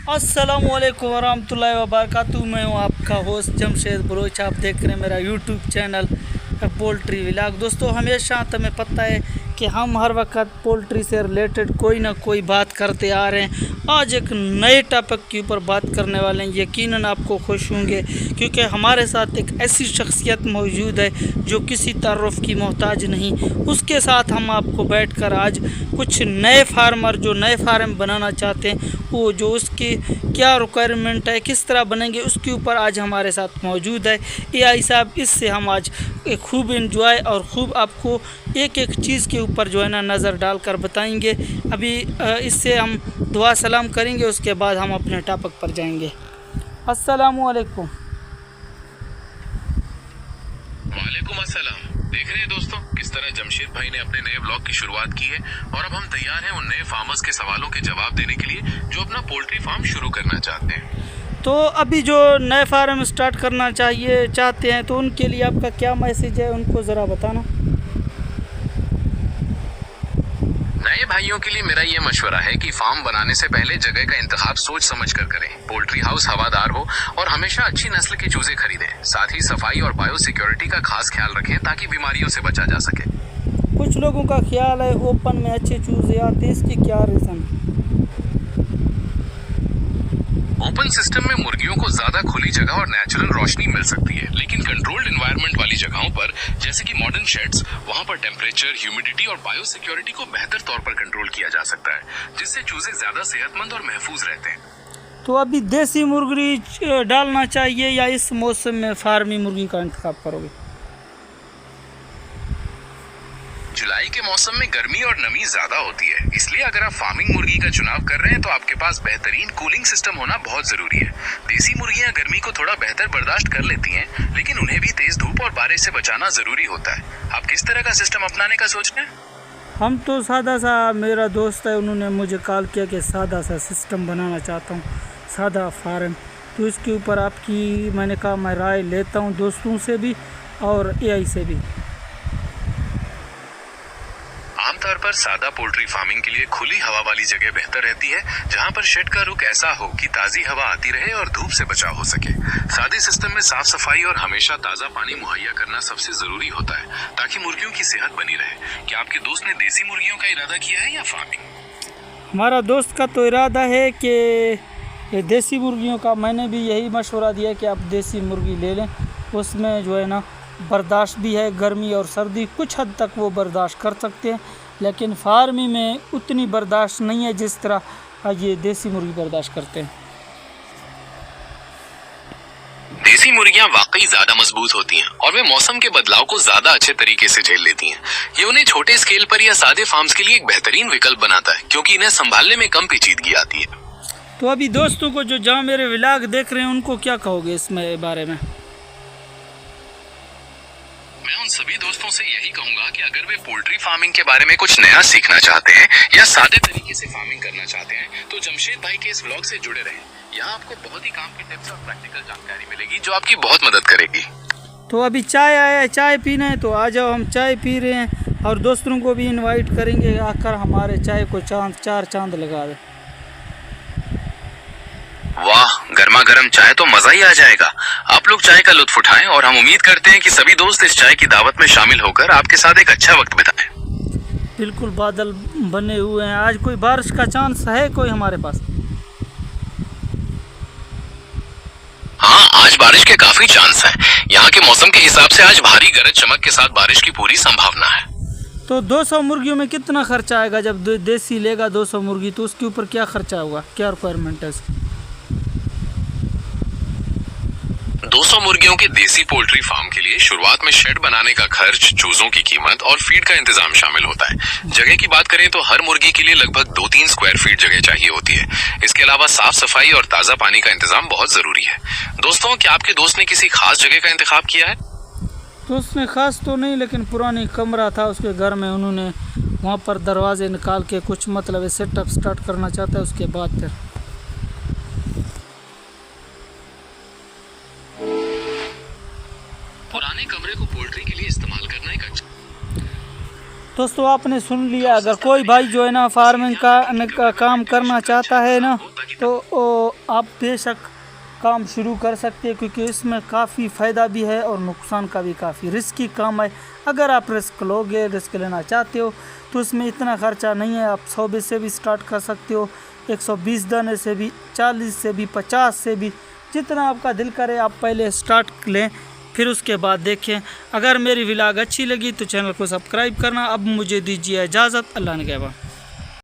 अस्सलामुअलैकुम वरहमतुल्लाहि वबरकातुहू। मैं हूँ आपका होस्ट जमशेद बलोच। आप देख रहे हैं मेरा यूट्यूब चैनल पोल्ट्री व्लॉग। दोस्तों, हमेशा तुम्हें पता है कि हम हर वक्त पोल्ट्री से रिलेटेड कोई ना कोई बात करते आ रहे हैं। आज एक नए टॉपिक के ऊपर बात करने वाले हैं। यकीनन आपको खुश होंगे क्योंकि हमारे साथ एक ऐसी शख्सियत मौजूद है जो किसी तारुफ की मोहताज नहीं। उसके साथ हम आपको बैठकर आज कुछ नए फार्मर जो नए फार्म बनाना चाहते हैं, वो जो उसकी क्या रिक्वायरमेंट है, किस तरह बनेंगे, उसके ऊपर आज हमारे साथ मौजूद है AI साहब। इससे हम आज खूब इंजॉय और खूब आपको एक एक चीज़ के ऊपर जो है ना नज़र डालकर बताएंगे। अभी इससे हम दुआ सलाम करेंगे, उसके बाद हम अपने टॉपिक पर जाएंगे। अस्सलामुअलैकुम। वालेकुम अस्सलाम। देख रहे हैं दोस्तों किस तरह जमशेद भाई ने अपने नए ब्लॉग की शुरुआत की है और अब हम तैयार हैं उन नए फार्मर्स के सवालों के जवाब देने के लिए जो अपना पोल्ट्री फार्म शुरू करना चाहते हैं। तो अभी जो नए फार्म स्टार्ट करना चाहते हैं तो उनके लिए आपका क्या मैसेज है, उनको ज़रा बताना। नए भाइयों के लिए मेरा ये मशवरा है कि फार्म बनाने से पहले जगह का इंतखाब सोच समझ कर करें। पोल्ट्री हाउस हवादार हो और हमेशा अच्छी नस्ल के चूजे खरीदें। साथ ही सफाई और बायो सिक्योरिटी का खास ख्याल रखें ताकि बीमारियों से बचा जा सके। कुछ लोगों का ख्याल है ओपन में अच्छे चूजे आते हैं, इसकी क्या रीज़न है? ओपन सिस्टम में मुर्गियों को ज्यादा खुली जगह और नेचुरल रोशनी मिल सकती है, लेकिन कंट्रोल्ड एनवायरनमेंट वाली जगहों पर जैसे कि मॉडर्न शेड्स, वहां पर टेम्परेचर, ह्यूमिडिटी और बायो सिक्योरिटी को बेहतर तौर पर कंट्रोल किया जा सकता है, जिससे चूजे ज्यादा सेहतमंद और महफूज रहते हैं। तो अभी देसी मुर्गी डालना चाहिए या इस मौसम में फार्मी मुर्गी का इंतखाब करोगे? जुलाई के मौसम में गर्मी और नमी ज्यादा होती है, इसलिए अगर आप फार्मिंग मुर्गी का चुनाव कर रहे हैं तो आपके पास बेहतरीन कूलिंग सिस्टम होना बहुत जरूरी है। देसी मुर्गियां गर्मी को थोड़ा बेहतर बर्दाश्त कर लेती हैं, लेकिन उन्हें भी तेज धूप और बारिश से बचाना जरूरी होता है। आप किस तरह का सिस्टम अपनाने का सोच रहे हैं? हम तो सादा सा, मेरा दोस्त है उन्होंने मुझे कॉल किया कि सादा सा सिस्टम बनाना चाहता हूँ, सादा फार्म। तो इसके ऊपर आपकी मैंने कहा मैं राय लेता हूँ दोस्तों से भी और AI से भी। आमतौर पर सादा पोल्ट्री फार्मिंग के लिए खुली हवा वाली जगह बेहतर रहती है, जहां पर शेड का रुख ऐसा हो कि ताजी हवा आती रहे और धूप से बचाव हो सके। सादे सिस्टम में साफ सफाई और हमेशा ताजा पानी मुहैया करना सबसे जरूरी होता है ताकि मुर्गियों की सेहत बनी रहे। क्या आपके दोस्त ने देसी मुर्गियों का इरादा किया है या फार्मिंग? हमारा दोस्त का तो इरादा है कि देसी मुर्गियों का। मैंने भी यही मशवरा दिया कि आप देसी मुर्गी ले लें, उसमें जो है ना बर्दाश्त भी है, गर्मी और सर्दी कुछ हद तक वो बर्दाश्त कर सकते हैं, लेकिन फार्मी में उतनी बर्दाश्त नहीं है जिस तरह ये देसी मुर्गी बर्दाश्त करते हैं। देसी मुर्गियां वाकई ज्यादा मजबूत होती हैं और वे मौसम के बदलाव को ज्यादा अच्छे तरीके से झेल लेती हैं। ये उन्हें छोटे स्केल पर या सादे फार्म्स के लिए एक बेहतरीन विकल्प बनाता है क्योंकि इन्हें संभालने में कम पेचीदगी आती है। तो अभी दोस्तों को जो जहाँ मेरे व्लॉग देख रहे हैं उनको क्या कहोगे इसमें बारे में? मैं उन सभी दोस्तों से यही कहूंगा कि अगर वे पोल्ट्री फार्मिंग के बारे में कुछ नया सीखना चाहते हैं या सादे तरीके से फार्मिंग करना चाहते हैं तो जमशेद भाई के इस व्लॉग से जुड़े रहें। यहाँ आपको बहुत ही काम की टिप्स और प्रैक्टिकल जानकारी मिलेगी जो आपकी बहुत मदद करेगी। तो अभी चाय आया है, चाय पीना है तो आ जाओ, हम चाय पी रहे हैं और दोस्तों को भी इन्वाइट करेंगे आकर हमारे चाय को चार चांद लगा दे। वाह, गर्मा गर्म चाय तो मजा ही आ जाएगा। आप लोग चाय का लुत्फ उठाएं और हम उम्मीद करते हैं कि सभी दोस्त इस चाय की दावत में शामिल होकर आपके साथ एक अच्छा वक्त बिताएं। बिल्कुल बादल बने हुए हैं, आज कोई बारिश का चांस है कोई हमारे पास? हाँ, आज बारिश के काफी चांस हैं। यहाँ के मौसम के हिसाब से आज भारी गरज चमक के साथ बारिश की पूरी संभावना है। तो 200 मुर्गियों में कितना खर्चा आएगा? जब देसी लेगा 200 मुर्गी तो उसके ऊपर क्या खर्चा होगा, क्या रिक्वायरमेंट है उसकी? 200 मुर्गियों के देसी पोल्ट्री फार्म के लिए शुरुआत में शेड बनाने का खर्च, चूजों की कीमत और फीड का इंतजाम शामिल होता है। जगह की बात करें तो हर मुर्गी के लिए लगभग 2-3 स्क्वायर फीट जगह चाहिए होती है। इसके अलावा साफ सफाई और ताजा पानी का इंतजाम बहुत जरूरी है। दोस्तों, क्या आपके दोस्त ने किसी खास जगह का इंतखाब किया है? तो उसने खास तो नहीं, लेकिन पुरानी कमरा था उसके घर में, उन्होंने वहाँ पर दरवाजे निकाल के कुछ मतलब सेटअप स्टार्ट करना चाहता है। उसके बाद फिर पुराने कमरे को पोल्ट्री के लिए इस्तेमाल करना एक अच्छा। दोस्तों आपने सुन लिया, अगर कोई भाई जो है ना फार्मिंग का काम करना चाहता है ना तो आप बेशक काम शुरू कर सकते हैं, क्योंकि इसमें काफ़ी फ़ायदा भी है और नुकसान का भी काफ़ी रिस्की काम है। अगर आप रिस्क लोगे, रिस्क लेना चाहते हो, तो इसमें इतना ख़र्चा नहीं है। आप 100 बीज से भी स्टार्ट कर सकते हो, 120 दाने से भी, 40 से भी, 50 से भी, जितना आपका दिल करे आप पहले स्टार्ट लें, फिर उसके बाद देखें। अगर मेरी व्लॉग अच्छी लगी तो चैनल को सब्सक्राइब करना। अब मुझे दीजिए इजाज़त। अल्लाह ने कहबा।